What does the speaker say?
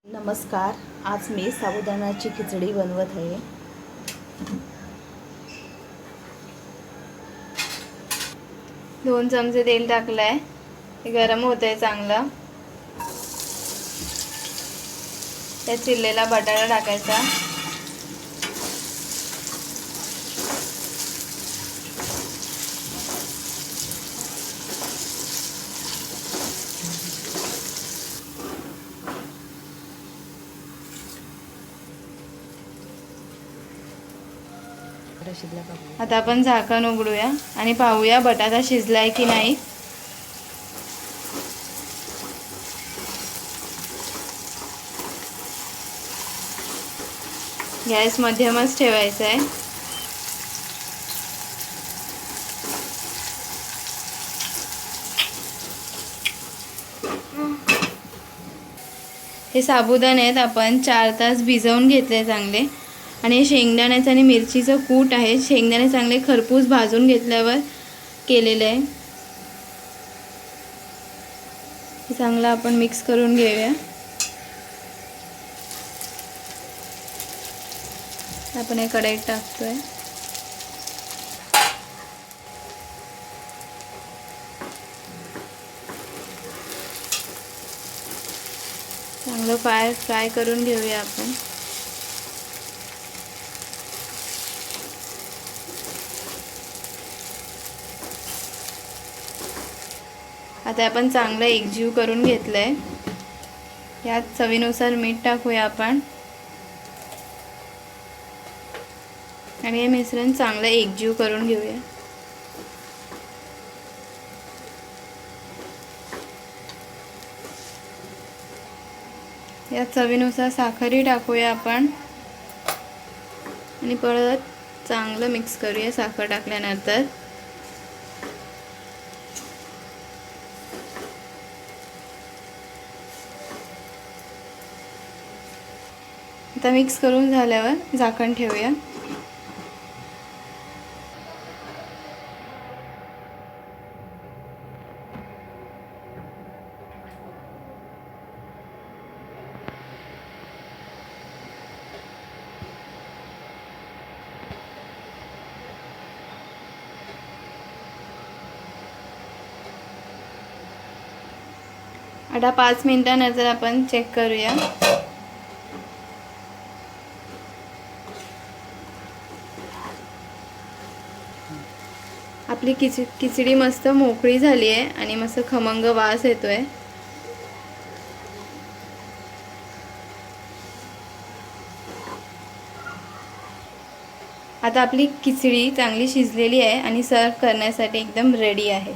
नमस्कार, आज मी साबुदाण्याची खिचडी बनवत आहे। 2 चमचे तेल टाकलंय, हे गरम होतंय चांगलं। त्यात चिरलेला बटाटा टाकायचा, आता आपण झाकण उघडूया आणि पाहूया बटाटा शिजलाय की नाही। गॅस मध्यमच ठेवायचा आहे। हे साबुदाणे आहेत आपण 4 तास भिजवून घेतले चांगले। आणि हे शेंगदाण्याचं आणि मिरचीचं कूट आहे। शेंगदाणे चांगले खरपूस भाजून घेतल्यावर केलेले आहे। हे चांगलं आपण मिक्स करून घेऊया। आपण हे कढईत टाकतोय। चांगलं फ्राय करून घेऊया आपण। आता आपण चांगलं एकजीव करून घेतलंय। यात चवीनुसार मीठ टाकूया आपण आणि हे मिश्रण चांगलं एकजीव करून घेऊया। यात चवीनुसार साखरही टाकूया आपण आणि परत चांगलं मिक्स करूया। साखर टाकल्यानंतर आता मिक्स करून झाल्यावर झाकण ठेवूया। आता 5 मिनिटांनंतर आपण चेक करूया। आपली खिचडी मस्त मोकळी झाली आहे आणि मस्त खमंग वास येतोय। आता आपली खिचडी चांगली शिजलेली आहे आणि सर्व करण्यासाठी एकदम रेडी आहे।